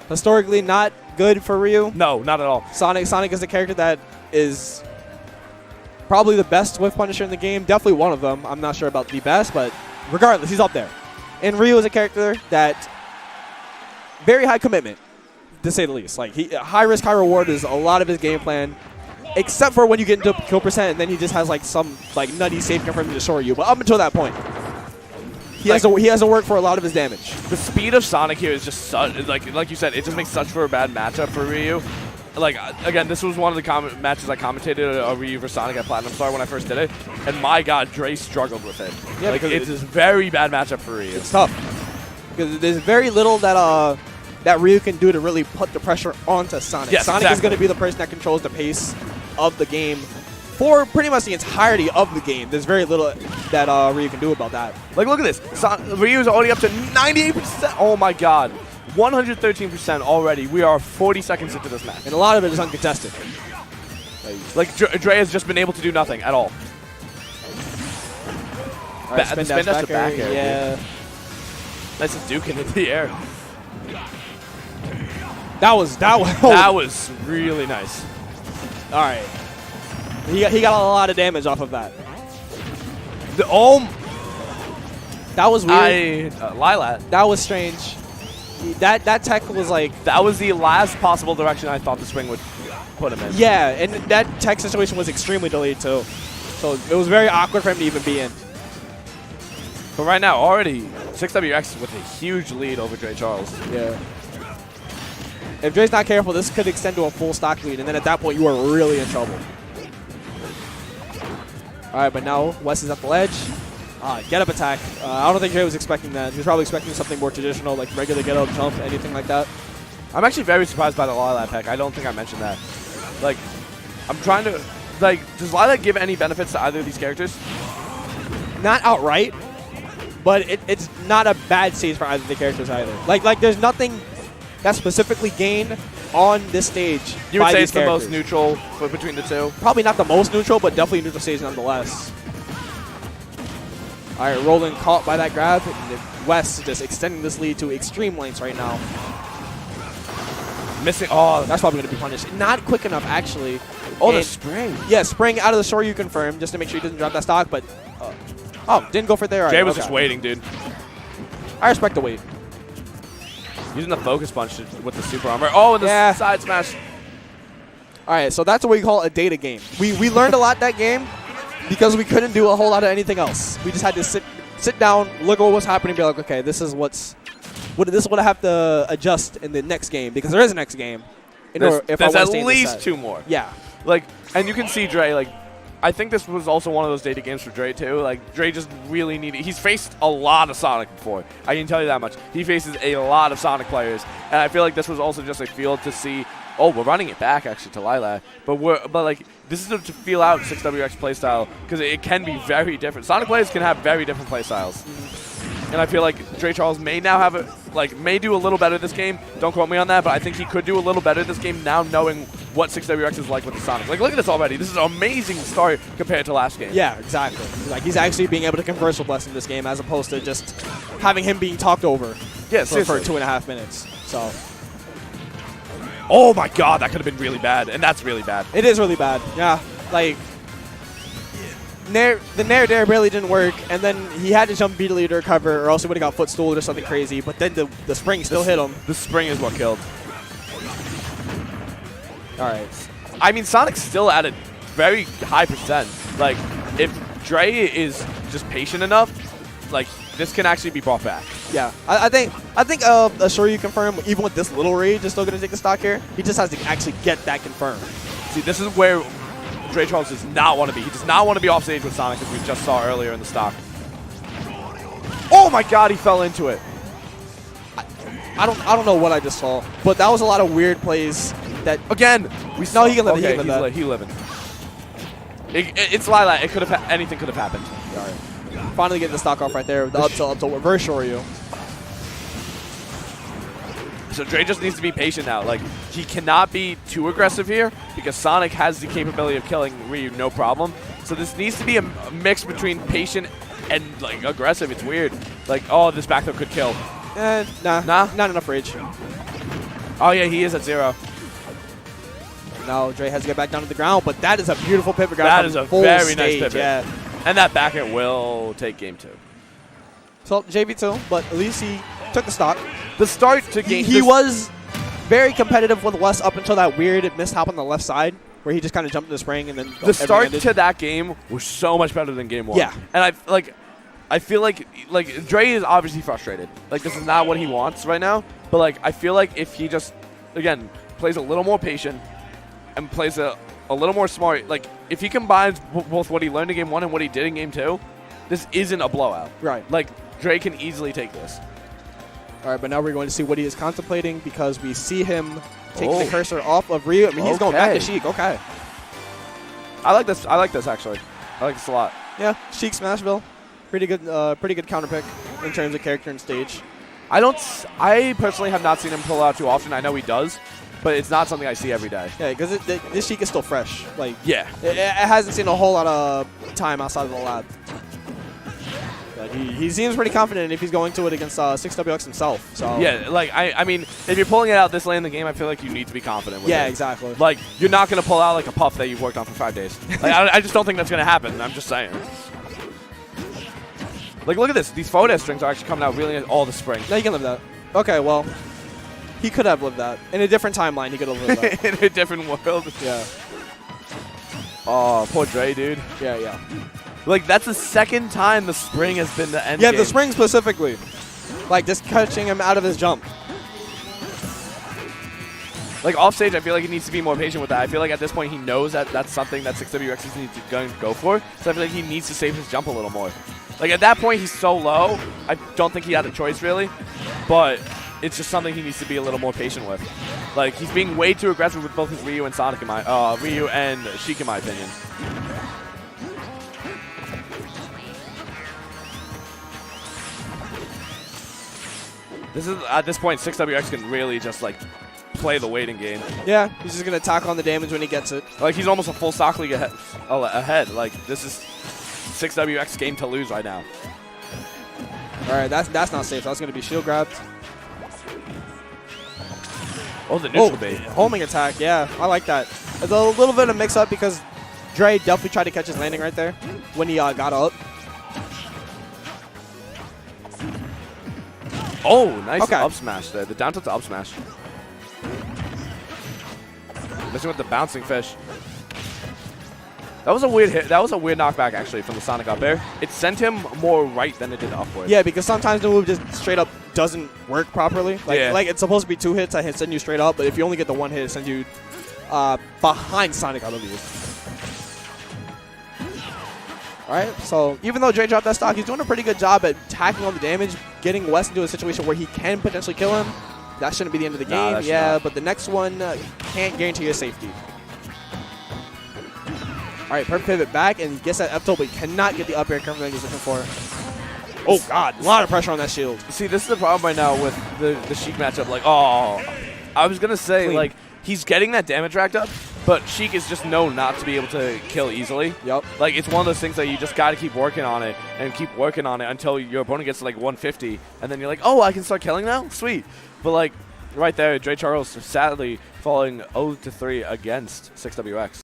Historically, not good for Ryu. No, not at all. Sonic is a character that is probably the best Whiff Punisher in the game. Definitely one of them. I'm not sure about the best, but regardless, he's up there. And Ryu is a character that very high commitment, to say the least. Like high risk, high reward is a lot of his game plan, except for when you get into kill percent, and then he just has like some like nutty save confirm to destroy you. But up until that point, he has to work for a lot of his damage. The speed of Sonic here is just such, like you said, it just makes such for a bad matchup for Ryu. Like, again, this was one of the matches I commentated Ryu versus Sonic at Platinum Star when I first did it. And my God, Dre struggled with it. Yeah, like, it's a very bad matchup for Ryu. It's tough. Because there's very little that that Ryu can do to really put the pressure onto Sonic. Yes, Sonic is going to be the person that controls the pace of the game for pretty much the entirety of the game. There's very little that Ryu can do about that. Like, look at this. Ryu's already up to 98%. Oh, my God. 113% already. We are 40 seconds into this match. And a lot of it is uncontested. Like, Dre has just been able to do nothing at all. All right, spin dash to back air. Yeah. Dude. Nice Duking in the air. That was that was really nice. All right. He got a lot of damage off of that. That was weird. Lilat. That was strange. That tech was like... That was the last possible direction I thought the swing would put him in. Yeah, and that tech situation was extremely delayed too. So it was very awkward for him to even be in. But right now, already, 6WX with a huge lead over Dre Charles. Yeah. If Dre's not careful, this could extend to a full stock lead, and then at that point, you are really in trouble. All right, but now Wes is at the ledge. Get up attack. I don't think Dre was expecting that. He was probably expecting something more traditional, like regular get up jump, anything like that. I'm actually very surprised by the Lilat pack. I don't think I mentioned that. Like, I'm trying to, like, does Lilat give any benefits to either of these characters? Not outright, but it's not a bad stage for either of the characters either. Like there's nothing that's specifically gained on this stage. You would say it's the most neutral between the two? Probably not the most neutral, but definitely a neutral stage nonetheless. All right, Roland caught by that grab. Wes just extending this lead to extreme lengths right now. Missing. Oh, that's probably going to be punished. Not quick enough, actually. Oh, the spring. Yeah, spring out of the shore, you confirm, just to make sure he doesn't drop that stock, but... didn't go for there. Jay was just waiting, dude. I respect the wait. Using the focus punch with the super armor. Oh, and the side smash. All right, so that's what we call a data game. We learned a lot that game because we couldn't do a whole lot of anything else. We just had to sit down, look at what was happening, be like, okay, this is what I have to adjust in the next game, because there is a next game. There's at least two more. Yeah. Like, and you can see Dre, like, I think this was also one of those data games for Dre, too. Like, Dre just really needed... He's faced a lot of Sonic before. I can tell you that much. He faces a lot of Sonic players. And I feel like this was also just a field to see... Oh, we're running it back, actually, to Lilat. But like, this is to feel out 6WX playstyle, because it can be very different. Sonic players can have very different playstyles. And I feel like Dre Charles may now have it... Like, may do a little better this game. Don't quote me on that, but I think he could do a little better this game now knowing what 6WX is like with the Sonic. Like, look at this already. This is an amazing start compared to last game. Yeah, exactly. Like, he's actually being able to converse with Wes in this game as opposed to just having him being talked over for 2.5 minutes. So, oh my God, that could have been really bad, and that's really bad. It is really bad. Yeah, like, the Nair Dare barely didn't work, and then he had to jump immediately to recover, or else he would have got footstooled or something crazy, but then the spring still hit him. The spring is what killed. All right. I mean, Sonic's still at a very high percent. Like, if Dre is just patient enough, like, this can actually be brought back. Yeah, I think sure you confirm, even with this little rage, is still going to take the stock here. He just has to actually get that confirmed. See, this is where Dre Charles does not want to be. He does not want to be off stage with Sonic, as we just saw earlier in the stock. Oh my God, he fell into it. I don't know what I just saw, but that was a lot of weird plays. That again, he can live. Okay, he's living. It's Lilat. It could have anything could have happened. All right. Finally getting the stock off right there. The up to reverse Shoryu. So Dre just needs to be patient now. Like, he cannot be too aggressive here because Sonic has the capability of killing Ryu no problem. So this needs to be a mix between patient and like aggressive. It's weird. Like, oh, this back throw could kill. Nah, not enough rage. Oh, yeah, he is at 0. Now Dre has to get back down to the ground, but that is a beautiful pivot grab. That is a full very stage. nice pivot. Yeah. And that back air will take game 2. So JV2, but at least he took the stock. The start to game He was very competitive with Wes up until that weird mishap on the left side where he just kind of jumped in the spring and then the start to that game was so much better than game 1. Yeah. And I feel like Dre is obviously frustrated. Like, this is not what he wants right now. But like, I feel like if he just, again, plays a little more patient and plays a little more smart, like if he combines both what he learned in game 1 and what he did in game 2, this isn't a blowout. Right. Like, Dre can easily take this. All right, but now we're going to see what he is contemplating because we see him taking the cursor off of Ryu. I mean, he's going back to Sheik. Okay. I like this. I like this, actually. I like this a lot. Yeah, Sheik Smashville. Pretty good counter pick in terms of character and stage. I personally have not seen him pull out too often. I know he does, but it's not something I see every day. Yeah, because this Sheik is still fresh. Like, yeah. It hasn't seen a whole lot of time outside of the lab. But he seems pretty confident if he's going to it against 6WX himself. So yeah, like I mean, if you're pulling it out this late in the game, I feel like you need to be confident with it. Yeah, exactly. Like, you're not going to pull out like a puff that you've worked on for 5 days. Like, I just don't think that's going to happen. I'm just saying. Like, look at this. These forward air strings are actually coming out really all the spring. No, you can live that. Okay, well, he could have lived that. In a different timeline, he could have lived that. In a different world. Yeah. Oh, poor Dre, dude. Yeah. Like, that's the second time the spring has been the end Yeah, game. the spring specifically. Like, just catching him out of his jump. Like, off stage, I feel like he needs to be more patient with that. I feel like at this point he knows that that's something that 6WX needs to go for. So I feel like he needs to save his jump a little more. Like, at that point, he's so low, I don't think he had a choice, really. But it's just something he needs to be a little more patient with. Like, he's being way too aggressive with both his Ryu and Sonic, Ryu and Sheik, in my opinion. This is, at this point, 6WX can really just, like, play the waiting game. Yeah, he's just going to tackle on the damage when he gets it. Like, he's almost a full stock league ahead. Like, this is 6WX game to lose right now. All right, that's not safe. That's going to be shield grabbed. Oh, the neutral bait. Homing attack, yeah. I like that. It's a little bit of mix-up because Dre definitely tried to catch his landing right there when he got up. Oh, nice up smash there. The down tilt to up smash. Missing with the bouncing fish. That was a weird hit. That was a weird knockback, actually, from the Sonic up air. It sent him more right than it did upward. Yeah, because sometimes the move just straight up doesn't work properly. Like it's supposed to be 2 hits that send you straight up, but if you only get the 1 hit, it sends you behind Sonic, I believe. All right, so even though Dre dropped that stock, he's doing a pretty good job at tacking all the damage, getting Wes into a situation where he can potentially kill him. That shouldn't be the end of the game. Yeah, but the next one can't guarantee your safety. All right, perfect pivot back and gets that F tilt, but he cannot get the up air cover that he's looking for. Oh, God, a lot of pressure on that shield. See, this is the problem right now with the Sheik matchup. Like, oh, I was going to say, Clean. like, he's getting that damage racked up, but Sheik is just known not to be able to kill easily. Yep. Like, it's one of those things that you just got to keep working on it and keep working on it until your opponent gets to, like, 150, and then you're like, oh, I can start killing now? Sweet. But, like, right there, Dre Charles sadly falling 0-3 against 6WX.